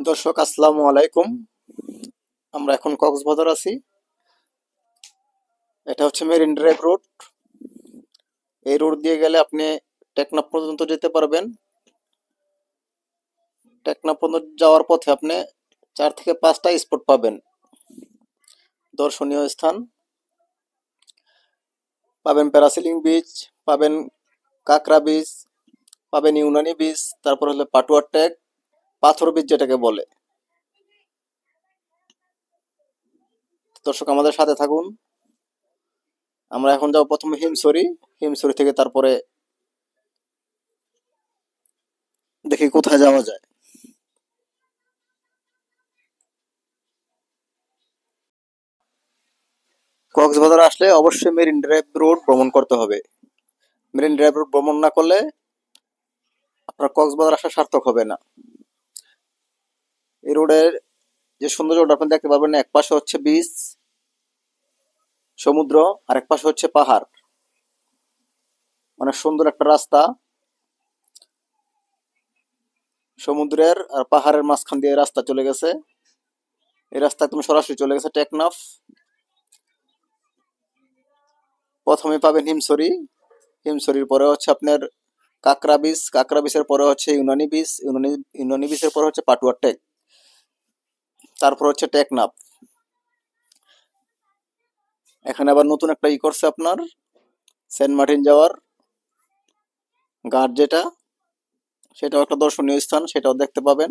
দর্শক আসসালামু আলাইকুম। আমরা এখন কক্সবাজার আছি। এটা হচ্ছে মেরিন ড্রাইভ রোড। এই রোড দিয়ে গেলে আপনি টেকনাফ পর্যন্ত যেতে পারবেন। টেকনাফ পর্যন্ত যাওয়ার পথে আপনি 4 থেকে 5টা স্পট পাবেন দর্শনীয় স্থান। পাবেন প্যারাসিলিং বিচ, পাবেন কাকরা বিচ, পাবেন ইউনানি বিচ, তারপর হলো পাটুয়া টেক, পাথর বিচ যেটাকে বলে। দর্শক আমাদের সাথে থাকুন। আমরা এখন যাবো প্রথমে হিমছড়ি। হিমছড়ি থেকে তারপরে দেখি কোথায় যাওয়া যায়। কক্সবাজার আসলে অবশ্যই মেরিন ড্রাইভ রোড ভ্রমণ করতে হবে। মেরিন ড্রাইভ রোড ভ্রমণ না করলে আপনার কক্সবাজার আসা সার্থক হবে না। এই রোডের যে সৌন্দর্যটা আপনি দেখতে পাবেন, এক পাশে হচ্ছে বিচ, সমুদ্র, আর এক পাশে হচ্ছে পাহাড়। অনেক সুন্দর একটা রাস্তা, সমুদ্রের আর পাহাড়ের মাঝখান দিয়ে রাস্তা চলে গেছে। এই রাস্তা একদম সরাসরি চলে গেছে টেকনাফ। প্রথমে পাবেন হিমছড়ি। হিমছড়ির পরে হচ্ছে আপনার কাকরা বিচ, কাকরা বিচের পরে হচ্ছে ইউনানি বিচ, ইউনানি বিচের পরে হচ্ছে পাটুয়া টেক, তারপর হচ্ছে টেকনাফ। এখানে আবার নতুন একটা করছে আপনার সেন্ট মার্টিন যাওয়ার ঘাট, যেটা সেটাও একটা দর্শনীয় স্থান, সেটাও দেখতে পাবেন।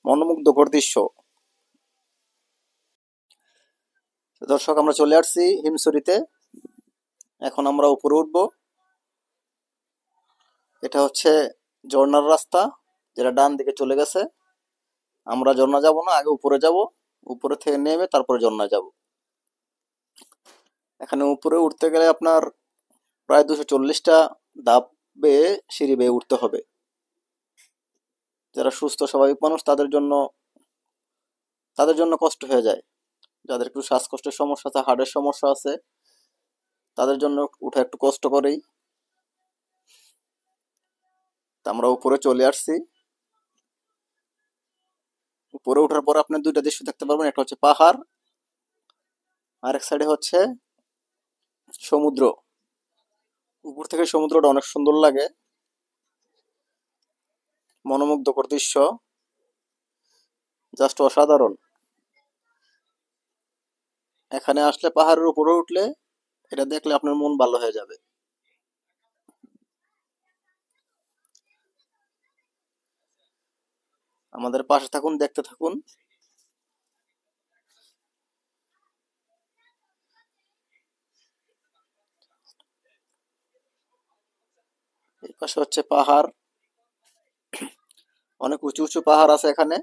মনোমুগ্ধকর দৃশ্য। দর্শক আমরা চলে আসছি হিমছড়িতে। এখন আমরা উপরে উঠবো। এটা হচ্ছে ঝর্ণার রাস্তা, যেটা ডান দিকে চলে গেছে। আমরা ঝর্ণা যাব না, আগে উপরে যাব। উপরে থেকে নেমে তারপরে ঝর্ণা যাব। এখানে উপরে উঠতে গেলে আপনার প্রায় 240টা ধাপ বেয়ে সিঁড়ি বেয়ে উঠতে হবে। যারা সুস্থ স্বাভাবিক মানুষ তাদের জন্য কষ্ট হয়ে যায়। যাদের একটু শ্বাসকষ্টের সমস্যা আছে, হার্টের সমস্যা আছে, তাদের জন্য উঠা একটু কষ্ট করেই। তা আমরা উপরে চলে আসছি। উপরে ওঠার পর আপনি দুইটা দৃশ্য দেখতে পারবেন, একটা হচ্ছে পাহাড়, আরেক সাইডে হচ্ছে সমুদ্র। উপর থেকে সমুদ্রটা অনেক সুন্দর লাগে, মনোমুগ্ধকর দৃশ্য, জাস্ট অসাধারণ। এখানে আসলে পাহাড়ের উপরে উঠলে এটা দেখলে আপনার মন ভালো হয়ে যাবে। আমাদের পাশে থাকুন, দেখতে থাকুন। এই পাশে হচ্ছে পাহাড়, অনেক উঁচু উঁচু পাহাড় আছে এখানে।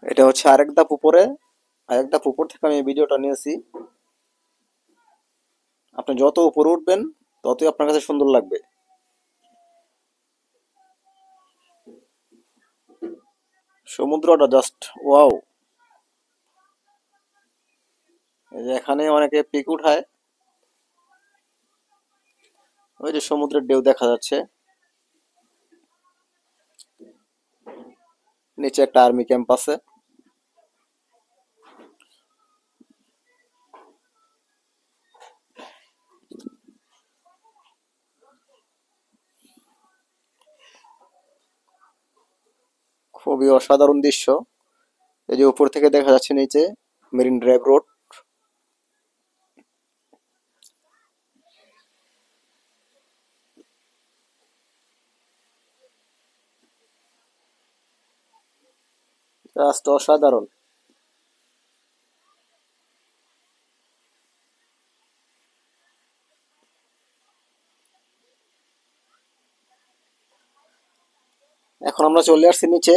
এটা হচ্ছে আরেক ধাপ উপরে। আরেক ধাপ উপর থেকে আমি এই ভিডিওটা নিয়েছি। আপনি যত উপরে উঠবেন ততই আপনার কাছে সুন্দর লাগবে। সমুদ্রটা জাস্ট ওয়াও। এই যে এখানে অনেকে পিক উঠায়। ওই যে সমুদ্রের ঢেউ দেখা যাচ্ছে। নিচে একটা আর্মি ক্যাম্প আছে। খুবই অসাধারণ দৃশ্য। এই যে উপর থেকে দেখা যাচ্ছে নিচে মেরিন ড্রাইভ রোড। জাস্ট অসাধারণ। এখন আমরা চলে আসছি নিচে।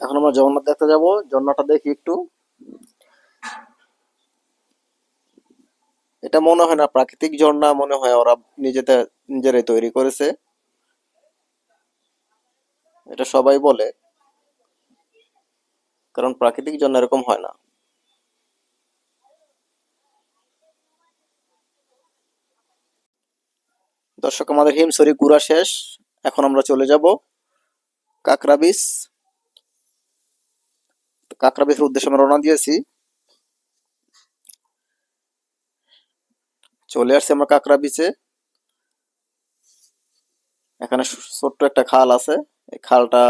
এখন আমরা ঝর্ণা দেখতে যাব। ঝর্ণাটা দেখি একটু। এটা মনে হয় না প্রাকৃতিক ঝর্ণা, মনে হয় ওরা নিজেরাই তৈরি করেছে। এটা সবাই বলে, কারণ প্রাকৃতিক ঝর্ণা এরকম হয় না। দর্শক, আমাদের হিমছড়ি ঘোরা শেষ। এখন আমরা চলে যাব কাঁকড়া বিচ। কাঁকড়া বিচের উদ্দেশ্যে আমরা রওনা দিয়েছি। চলে আসছি আমরা কাঁকড়া বিচে। এখানে ছোট্ট একটা খাল আছে। এই খালটা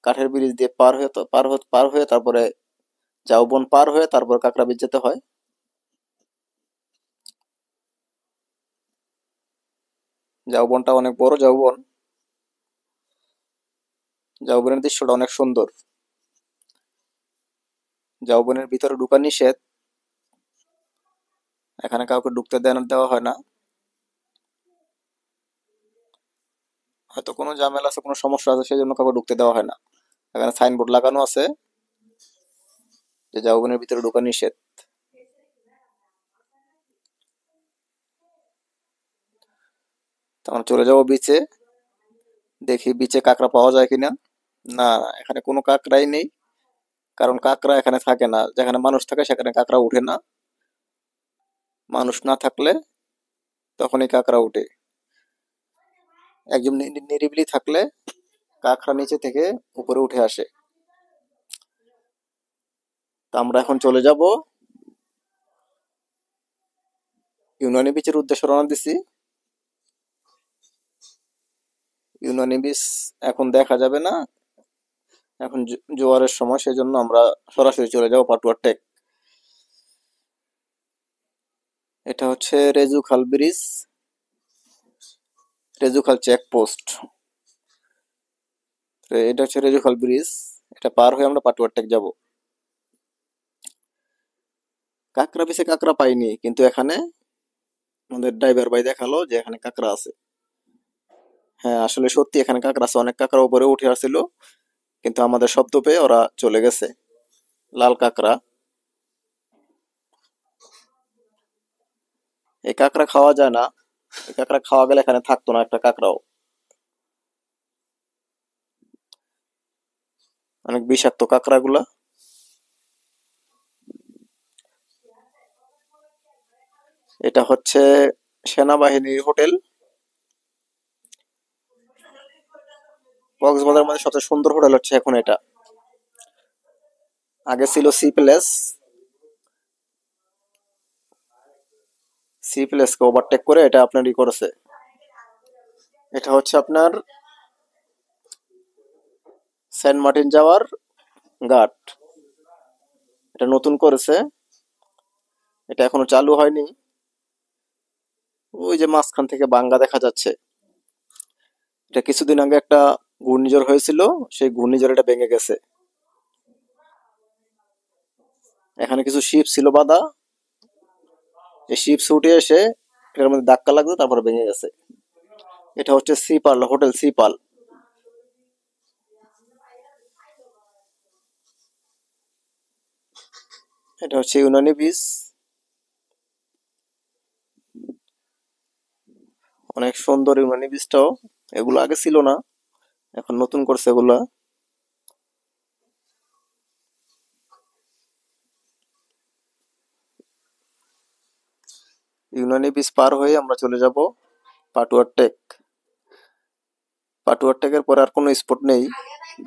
কাঠের ব্রিজ দিয়ে পার হয়ে তারপরে ঝাউবন পার হয়ে তারপর কাঁকড়া বিচ যেতে হয়। ঝাউবনটা অনেক বড় ঝাউবন। ঝাউবনের দৃশ্যটা অনেক সুন্দর। ঝাউবনের ভিতরে ঢোকা নিষেধ। এখানে কাউকে ঢুকতে দেওয়া হয় না। হয়তো কোনো ঝামেলা আছে, কোনো সমস্যা আছে, সেই জন্য কাউকে ঢুকতে দেওয়া হয় না। এখানে সাইনবোর্ড লাগানো আছে যে ঝাউবনের ভিতরে ঢোকা নিষেধ। তখন চলে যাবো বিচে। দেখি বিচে কাঁকড়া পাওয়া যায় কিনা। না, এখানে কোনো কাঁকড়াই নেই। কারণ কাঁকড়া এখানে থাকে না। যেখানে মানুষ থাকে সেখানে কাঁকড়া উঠে না। মানুষ না থাকলে তখনই কাঁকড়া উঠে। একদম নিরিবিলি থাকলে কাঁকড়া নিচে থেকে উপরে উঠে আসে। তা আমরা এখন চলে যাব ইউনানি বিচের উদ্দেশ্যে, রওনা দিছি। ইউনানি বিচ এখন দেখা যাবে না, এখন জোয়ারের সময়, সেই জন্য আমরা সরাসরি চলে যাব পাটুয়ার টেক। এটা হচ্ছে রেজুখাল ব্রিজ, রেজুখাল চেকপোস্ট। এটা হচ্ছে রেজুখাল ব্রিজ। এটা পার হয়ে আমরা পাটুয়ার টেক যাব। কাঁকড়া বিচে কাঁকড়া পাইনি, কিন্তু এখানে আমাদের ড্রাইভার ভাই দেখালো যে এখানে কাঁকড়া আছে। হ্যাঁ, আসলে সত্যি এখানে কাঁকড়া আছে। অনেক কাঁকড়া উপরে উঠে আসছিল, কিন্তু আমাদের শব্দ পেয়ে ওরা চলে গেছে। লাল কাঁকড়া। এই কাঁকড়া খাওয়া যায় না। এই কাঁকড়া খাওয়া গেলে এখানে থাকতো না একটা কাঁকড়াও। অনেক বিষাক্ত কাঁকড়া গুলা। এটা হচ্ছে সেনাবাহিনীর হোটেল। কক্সবাজার মধ্যে সবচেয়ে সুন্দর হোটেল হচ্ছে এখন এটা। আগে ছিল সি প্লেস। সি প্লেস কে ওভারটেক করে এটা আপনার করেছে। এটা হচ্ছে আপনার সেন্ট মার্টিন যাওয়ার ঘাট। এটা নতুন করেছে। এটা এখনো চালু হয়নি। ওই যে মাঝখান থেকে বাঙ্গা দেখা যাচ্ছে। এটা কিছুদিন আগে একটা ঘূর্ণিঝড় হয়েছিল, সেই ঘূর্ণিঝড় এটা ভেঙে গেছে। এখানে কিছু শিপ ছিল বাঁধা। এই শিপ ছুটে এসে এটার মধ্যে ধাক্কা লাগছে, তারপরে ভেঙে গেছে। এটা হচ্ছে সিপাল হোটেল, সিপাল। এটা হচ্ছে ইউনানি বিচ। অনেক সুন্দর ইউনানি বিচটাও। এগুলো আগে ছিল না, এখন নতুন করছে এগুলা। ইউনানি বিচ পার হয়ে আমরা চলে যাব পাটুয়ার টেক। পাটুয়ার টেকের পরে আর কোনো স্পট নেই,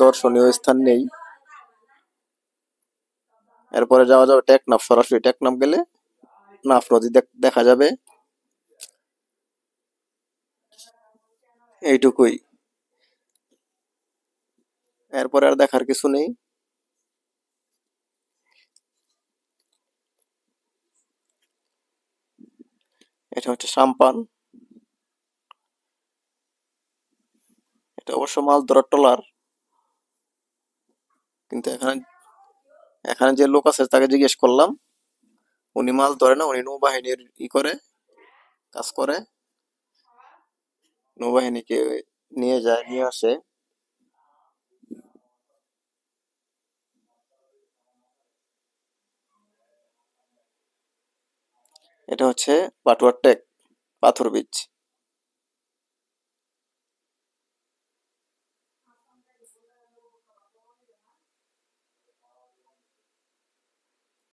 দর্শনীয় স্থান নেই। এরপরে যাওয়া যাবে টেকনাফ। সরাসরি টেকনাফ গেলে নাফ নদী দেখা যাবে। এইটুকুই। এরপরে আর দেখার কিছু নেই। এটা হচ্ছে সাম্পান। এটা অবশ্য মাছ ধরার ট্রলার, কিন্তু এখানে এখানে যে লোক আছে তাকে জিজ্ঞেস করলাম, উনি মাছ ধরে না, উনি নৌবাহিনীর করে, কাজ করে। নৌবাহিনীকে নিয়ে যায়, নিয়ে আসে। এটা হচ্ছে পাটুয়ার টেক, পাথর বীজ।